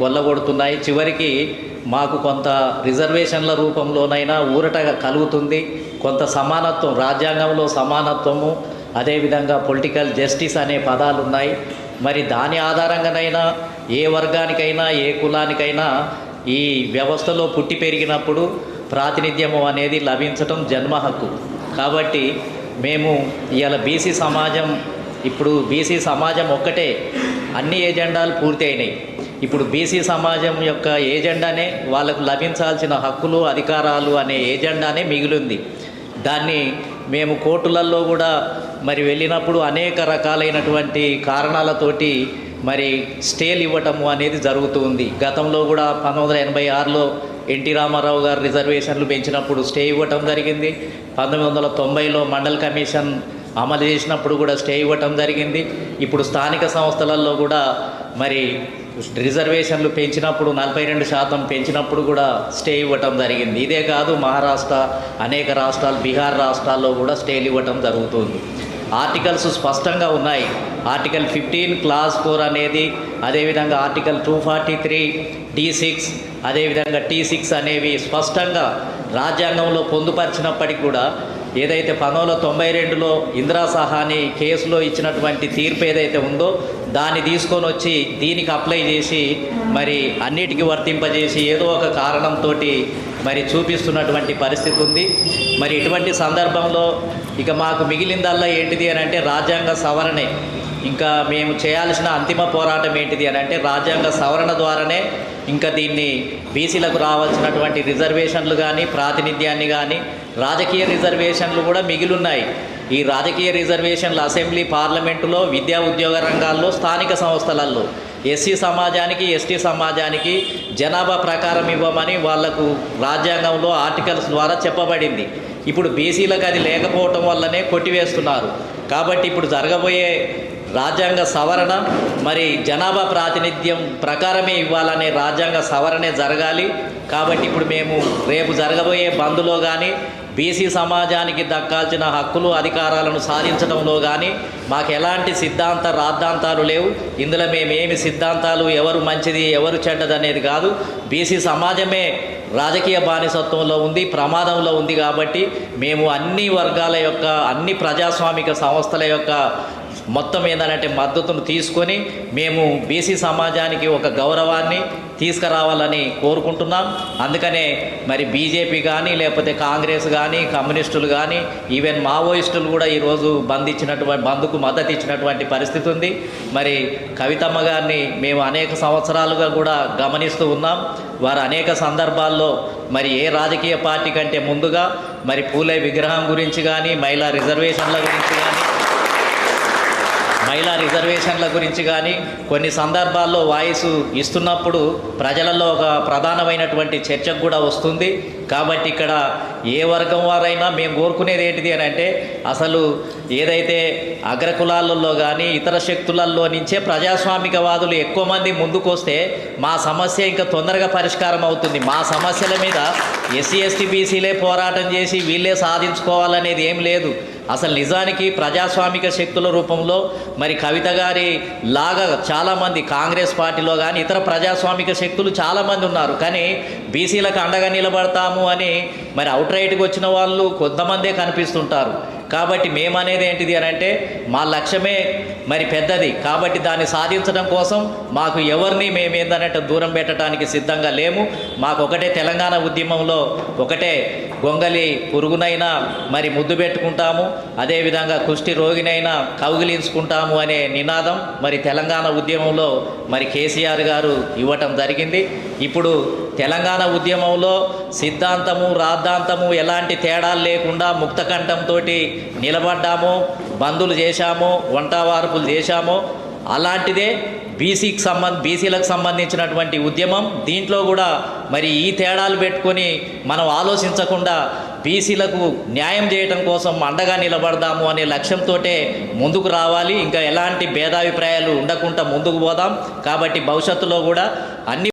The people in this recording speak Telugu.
కొల్లగొడుతున్నాయి. చివరికి మాకు కొంత రిజర్వేషన్ల రూపంలోనైనా ఊరట కలుగుతుంది. కొంత సమానత్వం, రాజ్యాంగంలో సమానత్వము, అదేవిధంగా పొలిటికల్ జస్టిస్ అనే పదాలు ఉన్నాయి. మరి దాని ఆధారంగానైనా ఏ వర్గానికైనా ఏ కులానికైనా ఈ వ్యవస్థలో పుట్టి పెరిగినప్పుడు ప్రాతినిధ్యము అనేది లభించటం జన్మ హక్కు. కాబట్టి మేము ఇవాళ బీసీ సమాజం, ఇప్పుడు బీసీ సమాజం ఒక్కటే అన్ని ఏజెండాలు పూర్తి అయినాయి. ఇప్పుడు బీసీ సమాజం యొక్క ఏజెండానే వాళ్ళకు లభించాల్సిన హక్కులు అధికారాలు అనే ఏజెండానే మిగిలింది. దాన్ని మేము కోర్టులలో కూడా మరి వెళ్ళినప్పుడు అనేక రకాలైనటువంటి కారణాలతోటి మరి స్టేలు ఇవ్వటము అనేది జరుగుతుంది. గతంలో కూడా 1986లో ఎన్టీ రామారావు గారు రిజర్వేషన్లు పెంచినప్పుడు స్టే ఇవ్వటం జరిగింది. 1990లో మండల్ కమిషన్ అమలు చేసినప్పుడు కూడా స్టే ఇవ్వటం జరిగింది. ఇప్పుడు స్థానిక సంస్థలలో కూడా మరి రిజర్వేషన్లు పెంచినప్పుడు 42% పెంచినప్పుడు కూడా స్టే ఇవ్వటం జరిగింది. ఇదే కాదు, మహారాష్ట్ర, అనేక రాష్ట్రాలు, బీహార్ రాష్ట్రాల్లో కూడా స్టేలు ఇవ్వటం జరుగుతుంది. ఆర్టికల్స్ స్పష్టంగా ఉన్నాయి. ఆర్టికల్ 15 క్లాజ్ 4 అనేది, అదేవిధంగా ఆర్టికల్ 243 D6, అదేవిధంగా T6 అనేవి స్పష్టంగా రాజ్యాంగంలో పొందుపరిచినప్పటికీ కూడా ఏదైతే 1992లో ఇందిరా సహాని కేసులో ఇచ్చినటువంటి తీర్పు ఏదైతే ఉందో దాన్ని తీసుకొని వచ్చి దీనికి అప్లై చేసి మరి అన్నిటికీ వర్తింపజేసి ఏదో ఒక కారణంతో మరి చూపిస్తున్నటువంటి పరిస్థితి ఉంది. మరి ఇటువంటి సందర్భంలో ఇక మాకు మిగిలిందల్లా ఏంటిది అని అంటే రాజ్యాంగ సవరణే. ఇంకా మేము చేయాల్సిన అంతిమ పోరాటం ఏంటిది అని అంటే రాజ్యాంగ సవరణ ద్వారానే ఇంకా దీన్ని బీసీలకు రావాల్సినటువంటి రిజర్వేషన్లు కానీ, ప్రాతినిధ్యాన్ని కానీ, రాజకీయ రిజర్వేషన్లు కూడా మిగిలిన్నాయి. ఈ రాజకీయ రిజర్వేషన్లు అసెంబ్లీ, పార్లమెంటులో, విద్యా ఉద్యోగ రంగాల్లో, స్థానిక సంస్థలలో ఎస్సీ సమాజానికి, ఎస్టీ సమాజానికి జనాభా ప్రకారం ఇవ్వమని వాళ్లకు రాజ్యాంగంలో ఆర్టికల్స్ ద్వారా చెప్పబడింది. ఇప్పుడు బీసీలకు అది లేకపోవటం వల్లనే కొట్టివేస్తున్నారు. కాబట్టి ఇప్పుడు జరగబోయే రాజ్యాంగ సవరణ మరి జనాభా ప్రాతినిధ్యం ప్రకారమే ఇవ్వాలనే రాజ్యాంగ సవరణే జరగాలి. కాబట్టి ఇప్పుడు మేము రేపు జరగబోయే బంద్లో కానీ బీసీ సమాజానికి దక్కాల్సిన హక్కులు అధికారాలను సాధించడంలో కానీ మాకు ఎలాంటి సిద్ధాంత రాద్ధాంతాలు లేవు. ఇందులో మేమేమి సిద్ధాంతాలు ఎవరు మంచిది ఎవరు చెడ్డది అనేది కాదు. బీసీ సమాజమే రాజకీయ బానిసత్వంలో ఉంది, ప్రమాదంలో ఉంది. కాబట్టి మేము అన్ని వర్గాల యొక్క, అన్ని ప్రజాస్వామిక సంస్థల యొక్క మొత్తం ఏంటంటే మద్దతును తీసుకొని మేము బీసీ సమాజానికి ఒక గౌరవాన్ని తీసుకురావాలని కోరుకుంటున్నాం. అందుకనే మరి బీజేపీ కానీ, లేకపోతే కాంగ్రెస్ కానీ, కమ్యూనిస్టులు కానీ, ఈవెన్ మావోయిస్టులు కూడా ఈరోజు బంద్కు మద్దతు ఇచ్చినటువంటి పరిస్థితి ఉంది. మరి కవితమ్మ గారిని మేము అనేక సంవత్సరాలుగా కూడా గమనిస్తూ ఉన్నాం. వారు అనేక సందర్భాల్లో మరి ఏ రాజకీయ పార్టీ కంటే ముందుగా మరి పూలే విగ్రహం గురించి కానీ, మహిళా రిజర్వేషన్ల గురించి కానీ కొన్ని సందర్భాల్లో వాయిస్ ఇస్తున్నప్పుడు ప్రజలలో ఒక ప్రధానమైనటువంటి చర్చకు కూడా వస్తుంది. కాబట్టి ఇక్కడ ఏ వర్గం వారైనా మేము కోరుకునేది ఏంటిది అని అంటే అసలు ఏదైతే అగ్రకులాలలో కానీ ఇతర శక్తులలో నుంచే ప్రజాస్వామికవాదులు ఎక్కువ మంది ముందుకు వస్తే మా సమస్య ఇంకా తొందరగా పరిష్కారం అవుతుంది. మా సమస్యల మీద ఎస్సీ ఎస్టీ బీసీలే పోరాటం చేసి వీళ్ళే సాధించుకోవాలనేది ఏం లేదు. అసలు నిజానికి ప్రజాస్వామిక శక్తుల రూపంలో మరి కవిత గారి లాగా చాలామంది కాంగ్రెస్ పార్టీలో కానీ ఇతర ప్రజాస్వామిక శక్తులు చాలామంది ఉన్నారు. కానీ బీసీలకు అండగా నిలబడతాము అని మరి అవుట్ రైట్కి వచ్చిన వాళ్ళు కొంతమందే కనిపిస్తుంటారు. కాబట్టి మేమనేది ఏంటిది అని అంటే మా లక్ష్యమే మరి పెద్దది. కాబట్టి దాన్ని సాధించడం కోసం మాకు ఎవరిని మేమేందనంటే దూరం పెట్టడానికి సిద్ధంగా లేము. మాకు ఒకటే తెలంగాణ ఉద్యమంలో ఒకటే గొంగలి పురుగునైనా మరి ముద్దు పెట్టుకుంటాము, అదేవిధంగా కుష్టి రోగినైనా కౌగిలించుకుంటాము అనే నినాదం మరి తెలంగాణ ఉద్యమంలో మరి కేసీఆర్ గారు ఇవ్వటం జరిగింది. ఇప్పుడు తెలంగాణ ఉద్యమంలో సిద్ధాంతము రాద్ధాంతము ఎలాంటి తేడాలు లేకుండా ముక్తకంఠంతో నిలబడ్డామో, బంధులు చేశామో, వంటవార్పులు చేశామో అలాంటిదే బీసీలకు సంబంధించినటువంటి ఉద్యమం. దీంట్లో కూడా మరి ఈ తేడాలు పెట్టుకొని మనం ఆలోచించకుండా బీసీలకు న్యాయం చేయడం కోసం అండగా నిలబడదాము అనే లక్ష్యంతో ముందుకు రావాలి. ఇంకా ఎలాంటి భేదాభిప్రాయాలు ఉండకుండా ముందుకు పోదాం. కాబట్టి భవిష్యత్తులో కూడా అన్ని